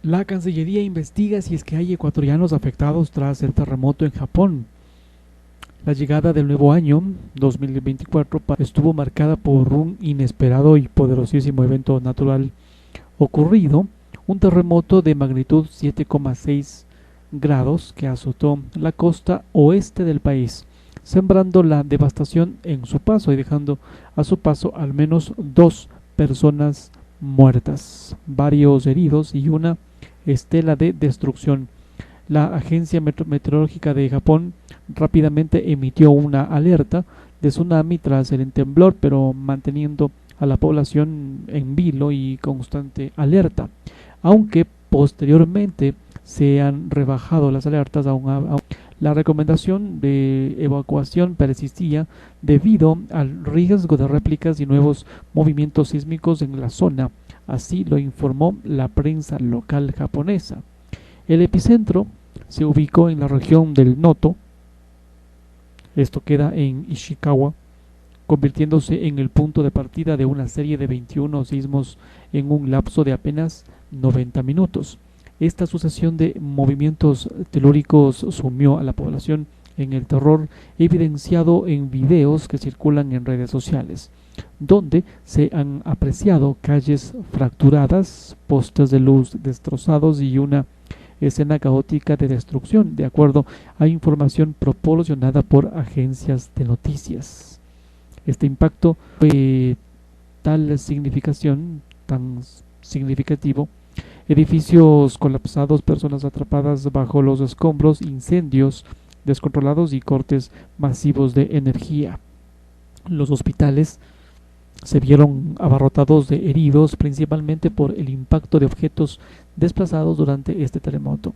La Cancillería investiga si es que hay ecuatorianos afectados tras el terremoto en Japón. La llegada del nuevo año 2024 estuvo marcada por un inesperado y poderosísimo evento natural ocurrido, un terremoto de magnitud 7,6 grados que azotó la costa oeste del país, sembrando la devastación en su paso y dejando a su paso al menos 2 personas muertas, varios heridos y una estela de destrucción. La Agencia Meteorológica de Japón rápidamente emitió una alerta de tsunami tras el temblor, pero manteniendo a la población en vilo y constante alerta, aunque posteriormente se han rebajado las alertas la recomendación de evacuación persistía debido al riesgo de réplicas y nuevos movimientos sísmicos en la zona, así lo informó la prensa local japonesa. El epicentro se ubicó en la región del Noto, esto queda en Ishikawa, convirtiéndose en el punto de partida de una serie de 21 sismos en un lapso de apenas 90 minutos. Esta sucesión de movimientos telúricos sumió a la población en el terror evidenciado en videos que circulan en redes sociales, donde se han apreciado calles fracturadas, postes de luz destrozados y una escena caótica de destrucción, de acuerdo a información proporcionada por agencias de noticias. Este impacto fue tal significación, tan significativo, edificios colapsados, personas atrapadas bajo los escombros, incendios descontrolados y cortes masivos de energía. Los hospitales se vieron abarrotados de heridos, principalmente por el impacto de objetos desplazados durante este terremoto.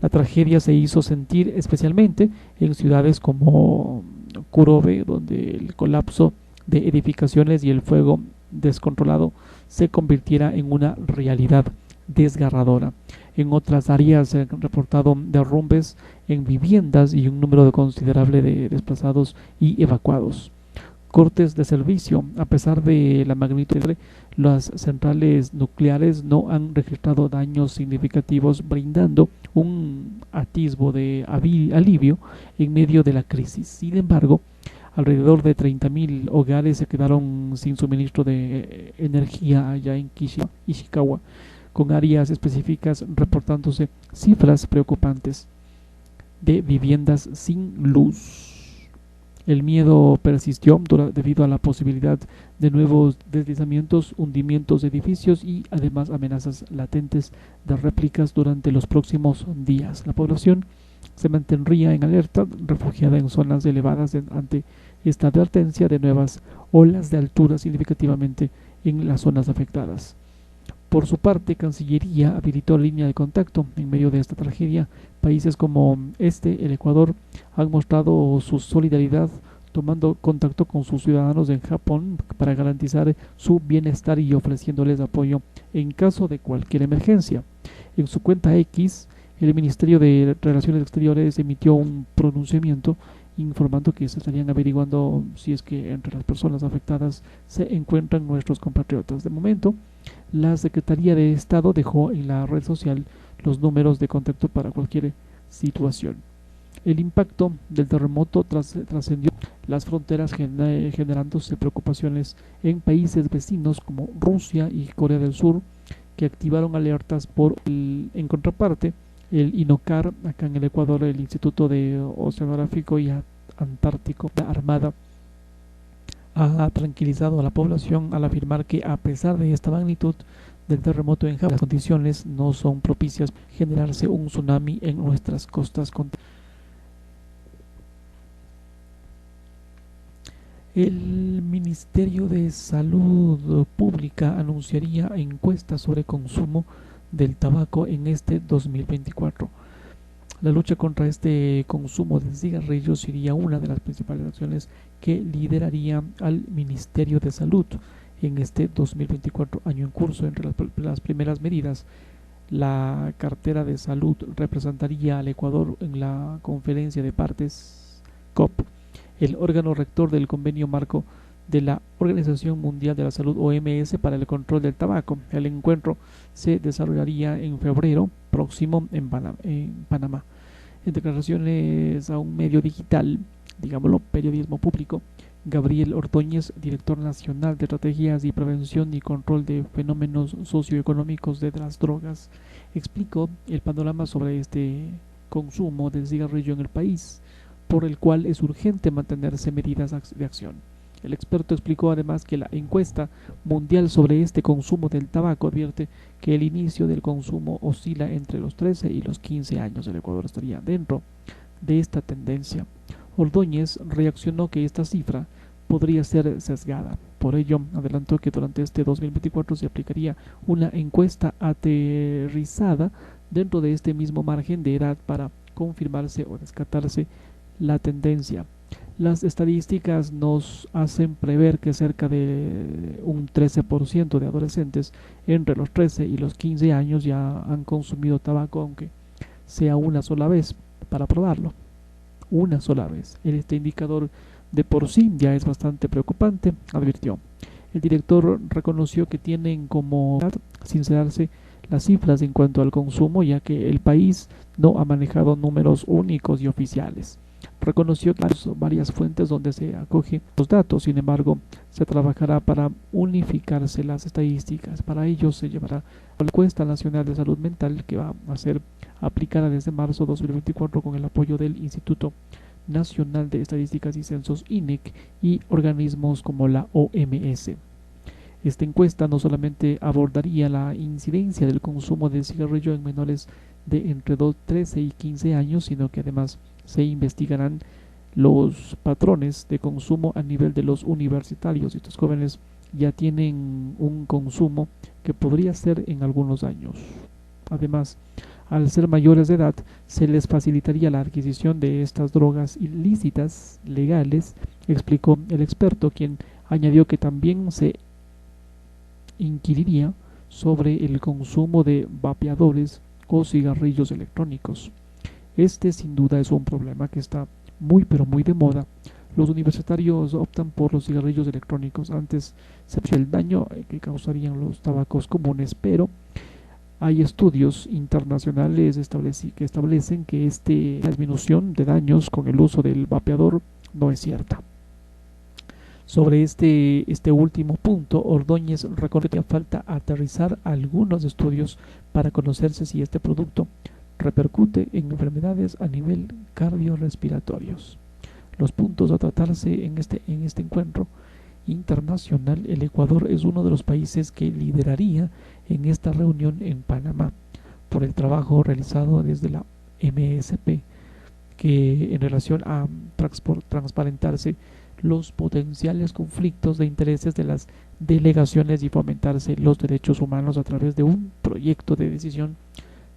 La tragedia se hizo sentir especialmente en ciudades como Kurobe, donde el colapso de edificaciones y el fuego descontrolado se convirtiera en una realidad desgarradora. En otras áreas se han reportado derrumbes en viviendas y un número considerable de desplazados y evacuados. Cortes de servicio. A pesar de la magnitud, las centrales nucleares no han registrado daños significativos, brindando un atisbo de alivio en medio de la crisis. Sin embargo, alrededor de 30.000 hogares se quedaron sin suministro de energía allá en Ishikawa, con áreas específicas reportándose cifras preocupantes de viviendas sin luz. El miedo persistió debido a la posibilidad de nuevos deslizamientos, hundimientos de edificios y además amenazas latentes de réplicas durante los próximos días. La población se mantendría en alerta, refugiada en zonas elevadas ante esta advertencia de nuevas olas de altura significativamente en las zonas afectadas. Por su parte, Cancillería habilitó línea de contacto en medio de esta tragedia. Países como el Ecuador, han mostrado su solidaridad tomando contacto con sus ciudadanos en Japón para garantizar su bienestar y ofreciéndoles apoyo en caso de cualquier emergencia. En su cuenta X, el Ministerio de Relaciones Exteriores emitió un pronunciamiento informando que se estarían averiguando si es que entre las personas afectadas se encuentran nuestros compatriotas. De momento, la Secretaría de Estado dejó en la red social los números de contacto para cualquier situación. El impacto del terremoto trascendió las fronteras, generándose preocupaciones en países vecinos como Rusia y Corea del Sur, que activaron alertas en contraparte, el INOCAR, acá en el Ecuador, el Instituto de Oceanográfico y Antártico, la Armada, ha tranquilizado a la población al afirmar que a pesar de esta magnitud del terremoto en Japón, las condiciones no son propicias para generarse un tsunami en nuestras costas. El Ministerio de Salud Pública anunciaría encuestas sobre consumo del tabaco en este 2024. La lucha contra este consumo de cigarrillos sería una de las principales acciones que lideraría al Ministerio de Salud en este 2024, año en curso. Entre las primeras medidas, la cartera de salud representaría al Ecuador en la conferencia de partes COP, el órgano rector del convenio marco de la Organización Mundial de la Salud OMS para el control del tabaco. El encuentro se desarrollaría en febrero próximo en Panamá. En declaraciones a un medio digital, digámoslo, periodismo público, Gabriel Ordóñez, director nacional de estrategias y prevención y control de fenómenos socioeconómicos de las drogas, explicó el panorama sobre este consumo del cigarrillo en el país, por el cual es urgente mantenerse medidas de acción. El experto explicó además que la encuesta mundial sobre este consumo del tabaco advierte que el inicio del consumo oscila entre los 13 y los 15 años. El Ecuador estaría dentro de esta tendencia. Ordóñez reaccionó que esta cifra podría ser sesgada. Por ello, adelantó que durante este 2024 se aplicaría una encuesta aterrizada dentro de este mismo margen de edad para confirmarse o descartarse la tendencia. Las estadísticas nos hacen prever que cerca de un 13% de adolescentes entre los 13 y los 15 años ya han consumido tabaco, aunque sea una sola vez, para probarlo. Una sola vez. Este indicador de por sí ya es bastante preocupante, advirtió. El director reconoció que tienen como sincerarse las cifras en cuanto al consumo, ya que el país no ha manejado números únicos y oficiales. Reconoció que hay varias fuentes donde se acoge los datos, sin embargo, se trabajará para unificarse las estadísticas. Para ello se llevará la encuesta nacional de salud mental que va a ser aplicada desde marzo de 2024 con el apoyo del Instituto Nacional de Estadísticas y Censos INEC y organismos como la OMS. Esta encuesta no solamente abordaría la incidencia del consumo de cigarrillo en menores de entre 13 y 15 años, sino que además se investigarán los patrones de consumo a nivel de los universitarios. Estos jóvenes ya tienen un consumo que podría ser en algunos años. Además, al ser mayores de edad, se les facilitaría la adquisición de estas drogas ilícitas legales, explicó el experto, quien añadió que también se inquiriría sobre el consumo de vapeadores o cigarrillos electrónicos. Este sin duda es un problema que está muy pero muy de moda. Los universitarios optan por los cigarrillos electrónicos. Antes se veía el daño que causarían los tabacos comunes, pero hay estudios internacionales que establecen que la disminución de daños con el uso del vapeador no es cierta. Sobre este último punto, Ordóñez reconoce que falta aterrizar algunos estudios para conocerse si este producto repercute en enfermedades a nivel cardiorrespiratorios. Los puntos a tratarse en este encuentro internacional: el Ecuador es uno de los países que lideraría en esta reunión en Panamá por el trabajo realizado desde la MSP, que en relación a transparentarse los potenciales conflictos de intereses de las delegaciones y fomentarse los derechos humanos a través de un proyecto de decisión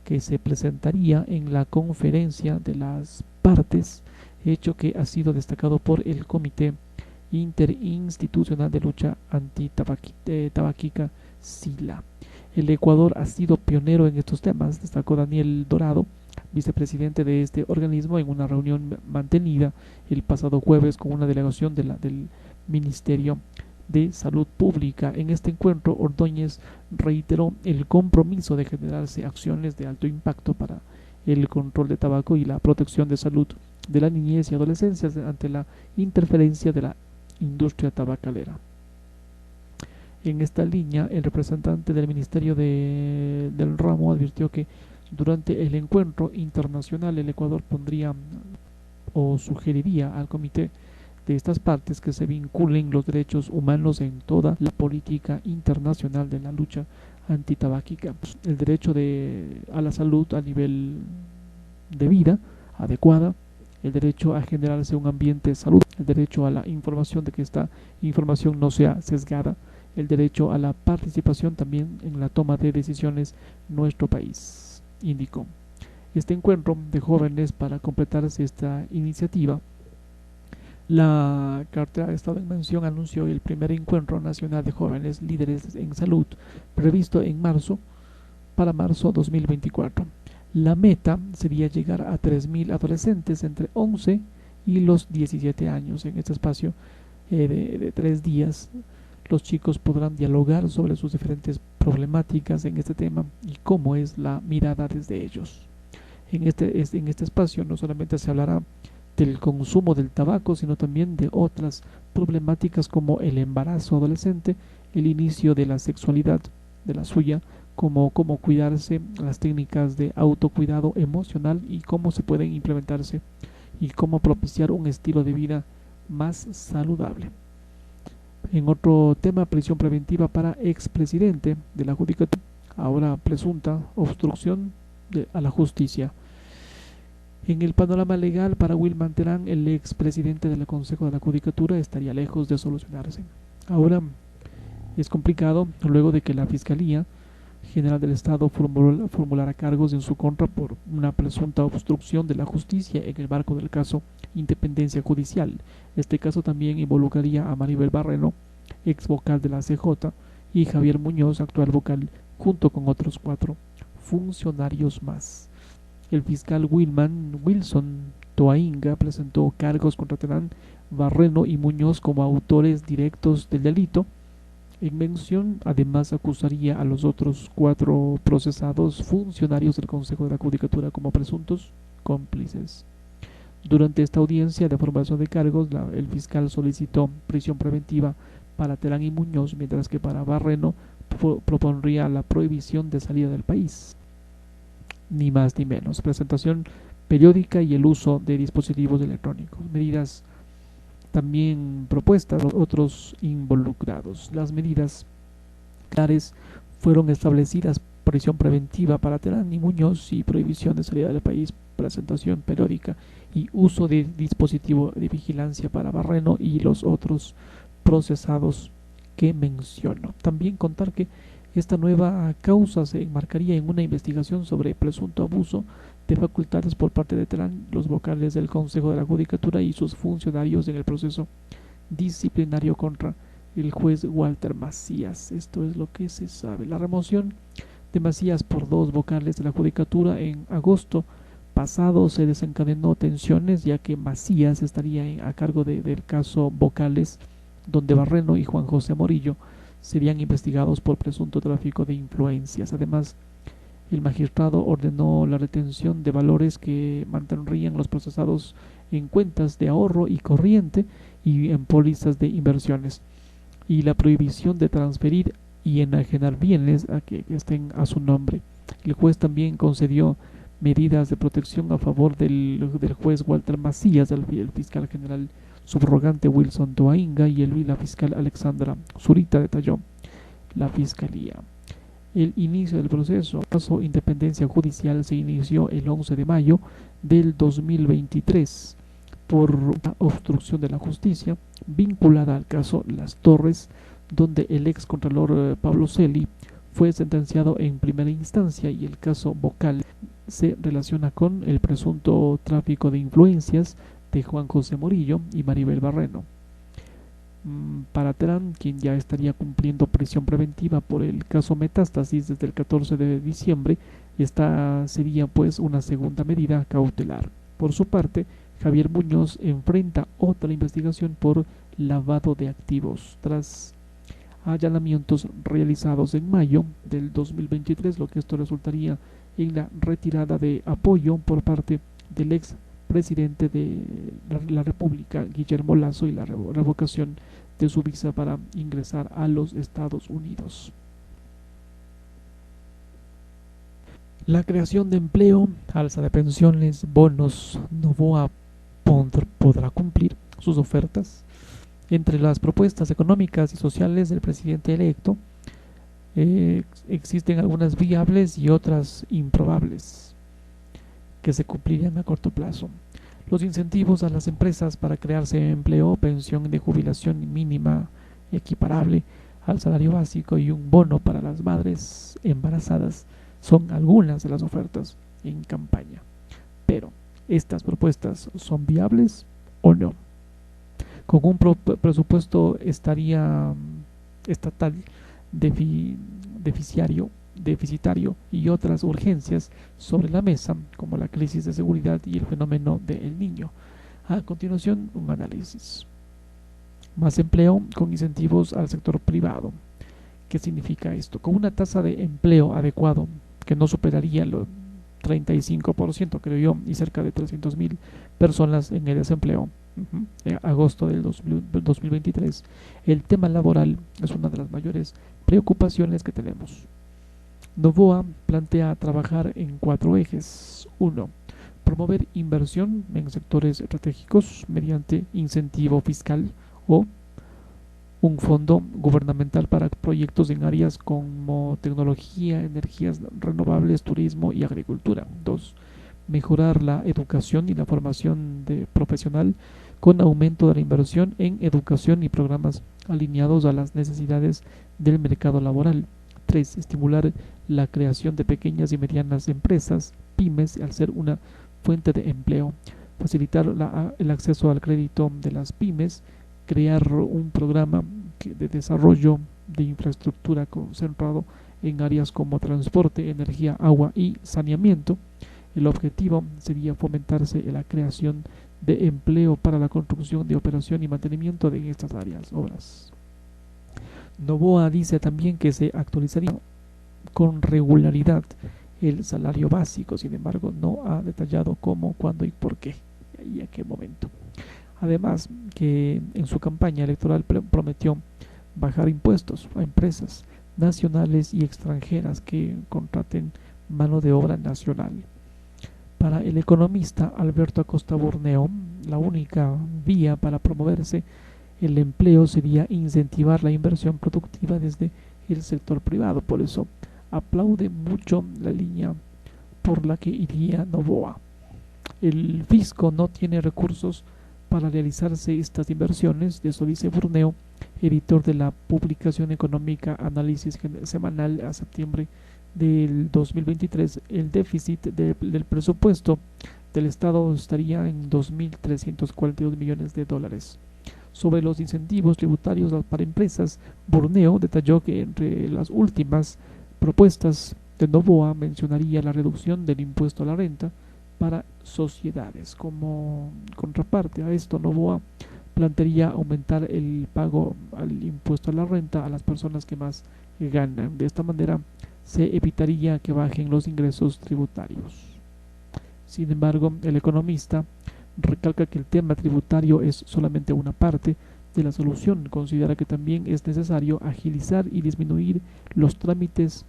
que se presentaría en la conferencia de las partes, hecho que ha sido destacado por el Comité Interinstitucional de Lucha Antitabáquica, SILA. El Ecuador ha sido pionero en estos temas, destacó Daniel Dorado, vicepresidente de este organismo, en una reunión mantenida el pasado jueves con una delegación del Ministerio de Salud Pública. En este encuentro, Ordóñez reiteró el compromiso de generarse acciones de alto impacto para el control de tabaco y la protección de salud de la niñez y adolescencia ante la interferencia de la industria tabacalera. En esta línea, el representante del Ministerio del Ramo advirtió que durante el encuentro internacional el Ecuador pondría o sugeriría al comité de estas partes que se vinculen los derechos humanos en toda la política internacional de la lucha antitabáquica. El derecho a la salud a nivel de vida adecuada, el derecho a generarse un ambiente de salud, el derecho a la información, de que esta información no sea sesgada, el derecho a la participación también en la toma de decisiones en nuestro país, indicó. Este encuentro de jóvenes, para completarse esta iniciativa, la cartera de Estado en mención anunció el primer encuentro nacional de jóvenes líderes en salud previsto en marzo, para marzo 2024. La meta sería llegar a 3.000 adolescentes entre 11 y los 17 años. En este espacio de 3 días. Los chicos podrán dialogar sobre sus diferentes problemáticas en este tema y cómo es la mirada desde ellos. En este espacio no solamente se hablará del consumo del tabaco, sino también de otras problemáticas como el embarazo adolescente, el inicio de la sexualidad de la suya, como cómo cuidarse, las técnicas de autocuidado emocional y cómo se pueden implementarse y cómo propiciar un estilo de vida más saludable. En otro tema, prisión preventiva para expresidente de la Judicatura, ahora presunta obstrucción a la justicia. En el panorama legal para Wilman Terán, el expresidente del Consejo de la Judicatura, estaría lejos de solucionarse. Ahora es complicado luego de que la Fiscalía General del Estado formulara cargos en su contra por una presunta obstrucción de la justicia en el marco del caso Independencia Judicial. Este caso también involucraría a Maribel Barreno, ex vocal de la CJ, y Javier Muñoz, actual vocal, junto con otros 4 funcionarios más. El fiscal Wilson Toainga presentó cargos contra Terán, Barreno y Muñoz como autores directos del delito. En mención, además, acusaría a los otros 4 procesados funcionarios del Consejo de la Judicatura como presuntos cómplices. Durante esta audiencia de formación de cargos, el fiscal solicitó prisión preventiva para Terán y Muñoz, mientras que para Barreno propondría la prohibición de salida del país. Ni más ni menos. Presentación periódica y el uso de dispositivos electrónicos. Medidas también propuestas por otros involucrados. Las medidas claras fueron establecidas: prisión preventiva para Terán y Muñoz y prohibición de salida del país, presentación periódica y uso de dispositivo de vigilancia para Barreno y los otros procesados que menciono. También contar que esta nueva causa se enmarcaría en una investigación sobre presunto abuso de facultades por parte de Terán, los vocales del Consejo de la Judicatura y sus funcionarios en el proceso disciplinario contra el juez Walter Macías. Esto es lo que se sabe. La remoción de Macías por 2 vocales de la Judicatura en agosto pasado se desencadenó tensiones, ya que Macías estaría a cargo del caso Vocales, donde Barreno y Juan José Morillo serían investigados por presunto tráfico de influencias. Además, el magistrado ordenó la retención de valores que mantendrían los procesados en cuentas de ahorro y corriente y en pólizas de inversiones, y la prohibición de transferir y enajenar bienes a que estén a su nombre. El juez también concedió medidas de protección a favor del juez Walter Macías, el fiscal general subrogante Wilson Toainga y la fiscal Alexandra Zurita, detalló la fiscalía. El inicio del proceso, caso Independencia Judicial, se inició el 11 de mayo del 2023 por una obstrucción de la justicia vinculada al caso Las Torres, donde el ex contralor Pablo Celi fue sentenciado en primera instancia, y el caso Vocal se relaciona con el presunto tráfico de influencias de Juan José Morillo y Maribel Barreno. Para Terán, quien ya estaría cumpliendo prisión preventiva por el caso Metástasis desde el 14 de diciembre, esta sería pues una segunda medida cautelar. Por su parte, Javier Muñoz enfrenta otra investigación por lavado de activos tras allanamientos realizados en mayo del 2023, lo que esto resultaría en la retirada de apoyo por parte del ex presidente de la República, Guillermo Lasso, y la revocación de su visa para ingresar a los Estados Unidos. La creación de empleo, alza de pensiones, bonos. Novoa podrá cumplir sus ofertas. Entre las propuestas económicas y sociales del presidente electo, existen algunas viables y otras improbables que se cumplirían a corto plazo. Los incentivos a las empresas para crearse empleo, pensión de jubilación mínima equiparable al salario básico y un bono para las madres embarazadas son algunas de las ofertas en campaña. Pero, ¿estas propuestas son viables o no? Con un presupuesto estatal deficitario y otras urgencias sobre la mesa, como la crisis de seguridad y el fenómeno del Niño. A continuación, un análisis. más empleo con incentivos al sector privado. ¿Qué significa esto? Con una tasa de empleo adecuado que no superaría los 35%, creo yo, y cerca de 300.000 personas en el desempleo. En agosto del 2023, el tema laboral es una de las mayores preocupaciones que tenemos. Novoa plantea trabajar en 4 ejes. 1. Promover inversión en sectores estratégicos mediante incentivo fiscal o un fondo gubernamental para proyectos en áreas como tecnología, energías renovables, turismo y agricultura. 2. Mejorar la educación y la formación profesional con aumento de la inversión en educación y programas alineados a las necesidades del mercado laboral. 3. Estimular la creación de pequeñas y medianas empresas, pymes, al ser una fuente de empleo. Facilitar el acceso al crédito de las pymes, crear un programa de desarrollo de infraestructura concentrado en áreas como transporte, energía, agua y saneamiento. El objetivo sería fomentarse la creación de empleo para la construcción de operación y mantenimiento de estas áreas, obras. Novoa dice también que se actualizaría con regularidad el salario básico, sin embargo no ha detallado cómo, cuándo y por qué y a qué momento. Además, que en su campaña electoral prometió bajar impuestos a empresas nacionales y extranjeras que contraten mano de obra nacional. Para el economista Alberto Acosta Burneo, la única vía para promoverse el empleo sería incentivar la inversión productiva desde el sector privado. Por eso aplaude mucho la línea por la que iría Novoa. El fisco no tiene recursos para realizarse estas inversiones, de eso dice Burneo, editor de la publicación económica Análisis Semanal, a septiembre del 2023. El déficit del presupuesto del Estado estaría en 2.342 millones de dólares. Sobre los incentivos tributarios para empresas, Burneo detalló que entre las últimas propuestas de Novoa mencionaría la reducción del impuesto a la renta para sociedades. Como contraparte a esto, Novoa plantearía aumentar el pago al impuesto a la renta a las personas que más ganan. De esta manera se evitaría que bajen los ingresos tributarios. Sin embargo, el economista recalca que el tema tributario es solamente una parte de la solución. Considera que también es necesario agilizar y disminuir los trámites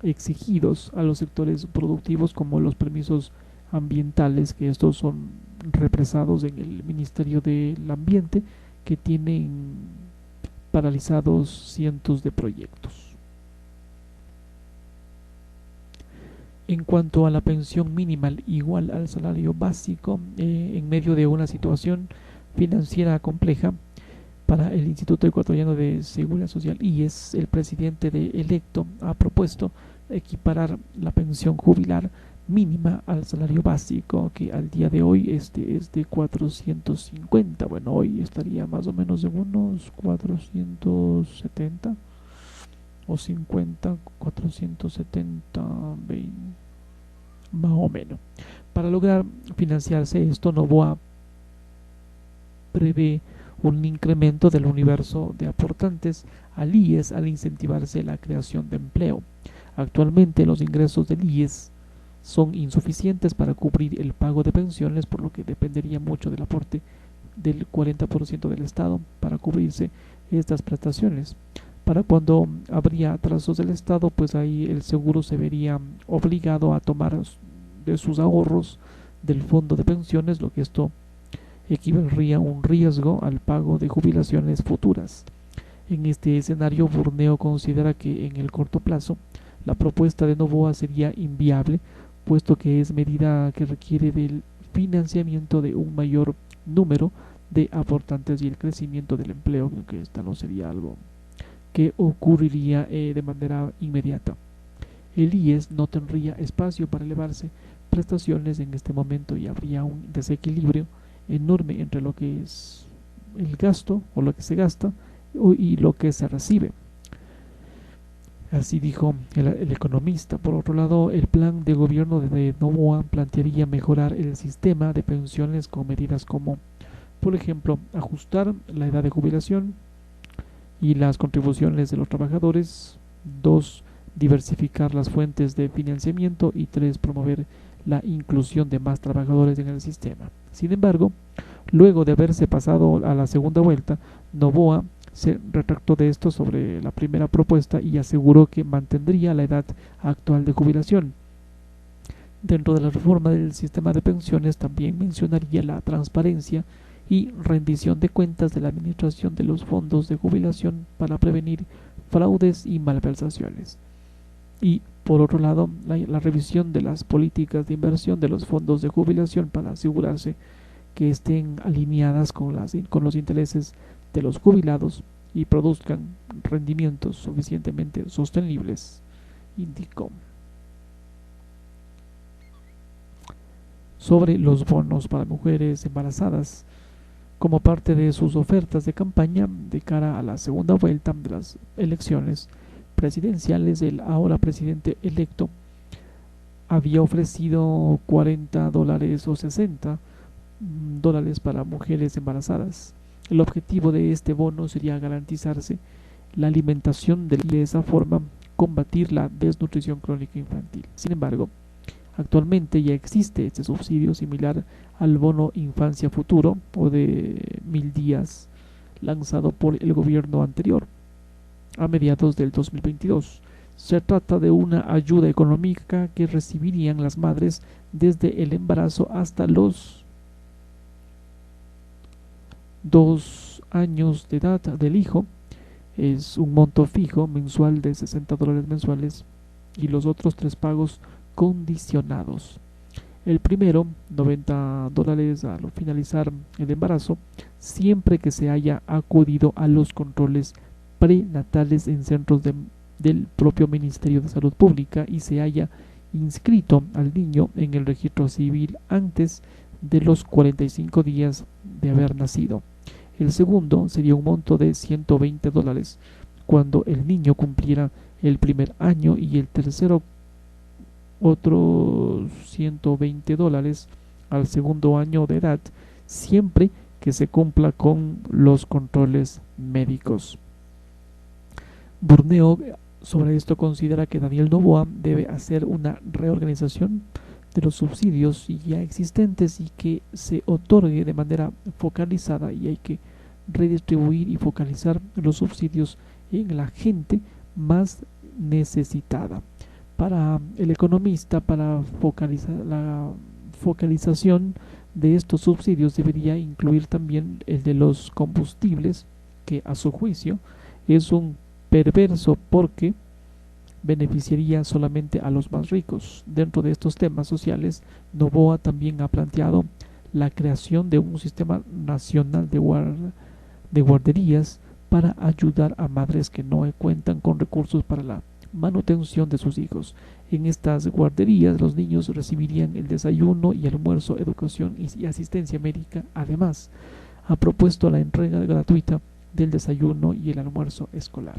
exigidos a los sectores productivos, como los permisos ambientales, que estos son represados en el Ministerio del Ambiente, que tienen paralizados cientos de proyectos. En cuanto a la pensión mínima igual al salario básico, en medio de una situación financiera compleja para el Instituto Ecuatoriano de Seguridad Social, IES, el presidente electo ha propuesto equiparar la pensión jubilar mínima al salario básico, que al día de hoy es de 450. Bueno, hoy estaría más o menos en unos 470 o 50, 470, 20, más o menos. Para lograr financiarse esto, Novoa prevé un incremento del universo de aportantes al IES al incentivarse la creación de empleo. Actualmente los ingresos del IES son insuficientes para cubrir el pago de pensiones, por lo que dependería mucho del aporte del 40% del Estado para cubrirse estas prestaciones. Para cuando habría atrasos del Estado, pues ahí el seguro se vería obligado a tomar de sus ahorros del fondo de pensiones, lo que esto equivaldría a un riesgo al pago de jubilaciones futuras. En este escenario, Burneo considera que en el corto plazo la propuesta de Novoa sería inviable, puesto que es medida que requiere del financiamiento de un mayor número de aportantes y el crecimiento del empleo, que esta no sería algo que ocurriría de manera inmediata. El IES no tendría espacio para elevarse prestaciones en este momento y habría un desequilibrio enorme entre lo que es el gasto o lo que se gasta y lo que se recibe. Así dijo el economista. Por otro lado, el plan de gobierno de Novoa plantearía mejorar el sistema de pensiones con medidas como Por ejemplo, ajustar la edad de jubilación y las contribuciones de los trabajadores. 2. Diversificar las fuentes de financiamiento. Y 3. Promover la inclusión de más trabajadores en el sistema. Sin embargo, luego de haberse pasado a la segunda vuelta, Noboa se retractó de esto sobre la primera propuesta y aseguró que mantendría la edad actual de jubilación. Dentro de la reforma del sistema de pensiones también mencionaría la transparencia y rendición de cuentas de la administración de los fondos de jubilación para prevenir fraudes y malversaciones. Y por otro lado, la revisión de las políticas de inversión de los fondos de jubilación para asegurarse que estén alineadas con los intereses de los jubilados y produzcan rendimientos suficientemente sostenibles, indicó. Sobre los bonos para mujeres embarazadas, como parte de sus ofertas de campaña de cara a la segunda vuelta de las elecciones presidenciales, el ahora presidente electo había ofrecido $40 o $60 para mujeres embarazadas. El objetivo de este bono sería garantizarse la alimentación de esa forma combatir la desnutrición crónica infantil. Sin embargo, actualmente ya existe este subsidio similar al bono Infancia Futuro o de 1000 días lanzado por el gobierno anterior a mediados del 2022. Se trata de una ayuda económica que recibirían las madres desde el embarazo hasta los 2 años de edad del hijo. Es un monto fijo mensual de $60 mensuales y los otros 3 pagos condicionados. El primero, $90 al finalizar el embarazo, siempre que se haya acudido a los controles prenatales en centros del propio Ministerio de Salud Pública y se haya inscrito al niño en el registro civil antes de los 45 días de haber nacido. El segundo sería un monto de $120 cuando el niño cumpliera el primer año y el tercero otros $120 al segundo año de edad, siempre que se cumpla con los controles médicos. Burneo sobre esto considera que Daniel Noboa debe hacer una reorganización de los subsidios ya existentes y que se otorgue de manera focalizada, y hay que redistribuir y focalizar los subsidios en la gente más necesitada. Para el economista, para la focalización de estos subsidios debería incluir también el de los combustibles, que a su juicio es un perverso porque beneficiaría solamente a los más ricos. Dentro de estos temas sociales, Noboa también ha planteado la creación de un sistema nacional de guarderías para ayudar a madres que no cuentan con recursos para la manutención de sus hijos. En estas guarderías los niños recibirían el desayuno y almuerzo, educación y asistencia médica. Además, ha propuesto la entrega gratuita del desayuno y el almuerzo escolar.